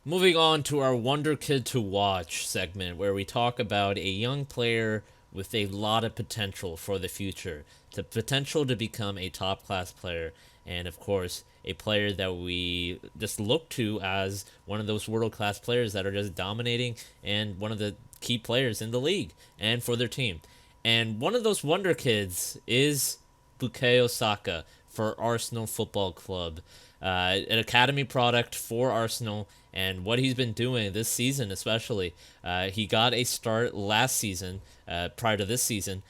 Moving on to our Wonderkid to Watch segment, where we talk about a young player with a lot of potential for the future, the potential to become a top class player, and of course, a player that we just look to as one of those world class players that are just dominating and one of the key players in the league and for their team. And one of those wonder kids is Bukayo Saka for Arsenal Football Club, an academy product for Arsenal, and what he's been doing this season, especially. He got a start last season, prior to this season,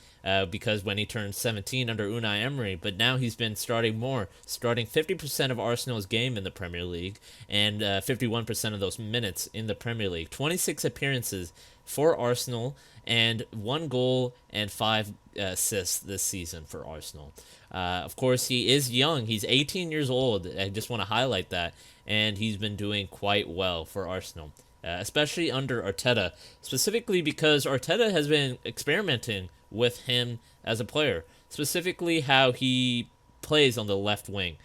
because when he turned 17 under Unai Emery, but now he's been starting more, starting 50% of Arsenal's game in the Premier League and 51% of those minutes in the Premier League. 26 appearances for Arsenal and 1 goal and 5 assists this season for Arsenal. Of course, he is young. He's 18 years old. I just want to highlight that. And he's been doing quite well for Arsenal, especially under Arteta, specifically because Arteta has been experimenting with him as a player, specifically how he plays on the left wing.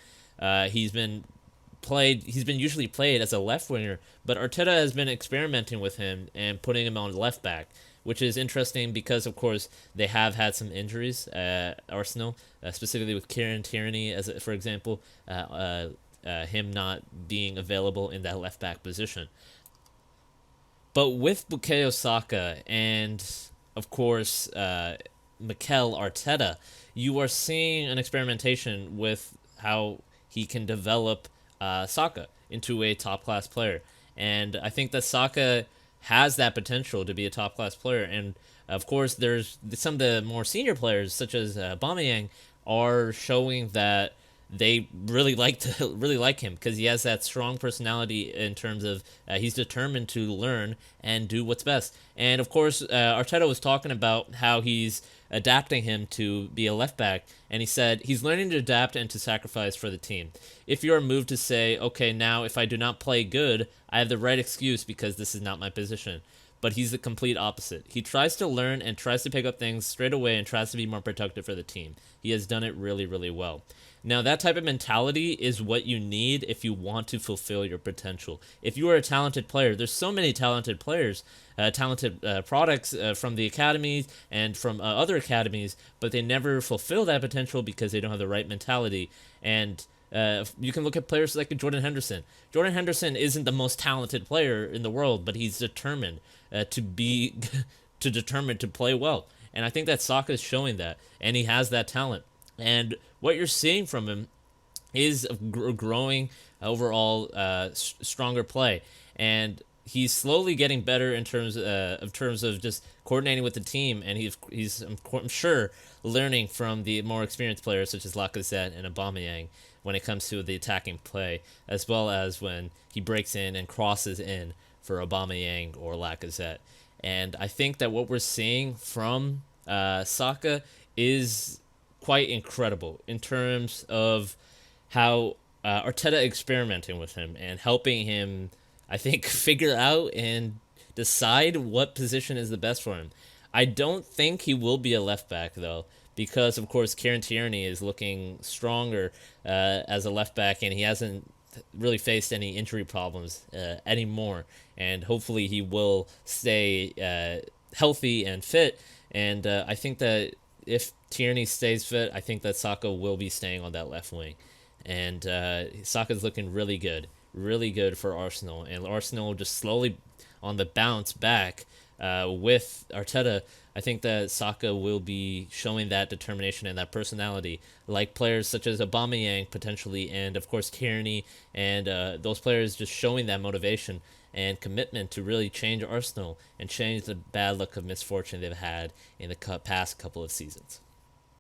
He's been usually played as a left winger, but Arteta has been experimenting with him and putting him on left back, which is interesting because of course they have had some injuries at Arsenal, specifically with Kieran Tierney as for example, him not being available in that left back position. But with Bukayo Saka and of course Mikel Arteta, you are seeing an experimentation with how he can develop Saka into a top class player. And I think that Saka has that potential to be a top class player. And of course, there's some of the more senior players, such as Aubameyang, are showing that they really like him because he has that strong personality in terms of he's determined to learn and do what's best. And of course, Arteta was talking about how he's adapting him to be a left back, and he said he's learning to adapt and to sacrifice for the team. If you are moved to say, okay, now if I do not play good, I have the right excuse because this is not my position. But he's the complete opposite. He tries to learn and tries to pick up things straight away and tries to be more productive for the team. He has done it really, really well. Now, that type of mentality is what you need if you want to fulfill your potential. If you are a talented player, there's so many talented players, talented products from the academies and from other academies, but they never fulfill that potential because they don't have the right mentality. And you can look at players like Jordan Henderson. Jordan Henderson isn't the most talented player in the world, but he's determined to be determined to play well. And I think that Saka is showing that, and he has that talent. And what you're seeing from him is a growing overall stronger play, and he's slowly getting better in terms of just coordinating with the team, and I'm sure learning from the more experienced players such as Lacazette and Aubameyang when it comes to the attacking play, as well as when he breaks in and crosses in for Aubameyang or Lacazette. And I think that what we're seeing from Saka is quite incredible in terms of how Arteta experimenting with him and helping him, I think, figure out and decide what position is the best for him. I don't think he will be a left back though, because of course Kieran Tierney is looking stronger as a left back, and he hasn't really faced any injury problems anymore. And hopefully he will stay healthy and fit. And I think that if Tierney stays fit, I think that Saka will be staying on that left wing. And Saka's looking really good for Arsenal. And Arsenal just slowly on the bounce back with Arteta. I think that Saka will be showing that determination and that personality, like players such as Aubameyang potentially, and of course Tierney, and those players just showing that motivation and commitment to really change Arsenal and change the bad luck of misfortune they've had in the past couple of seasons.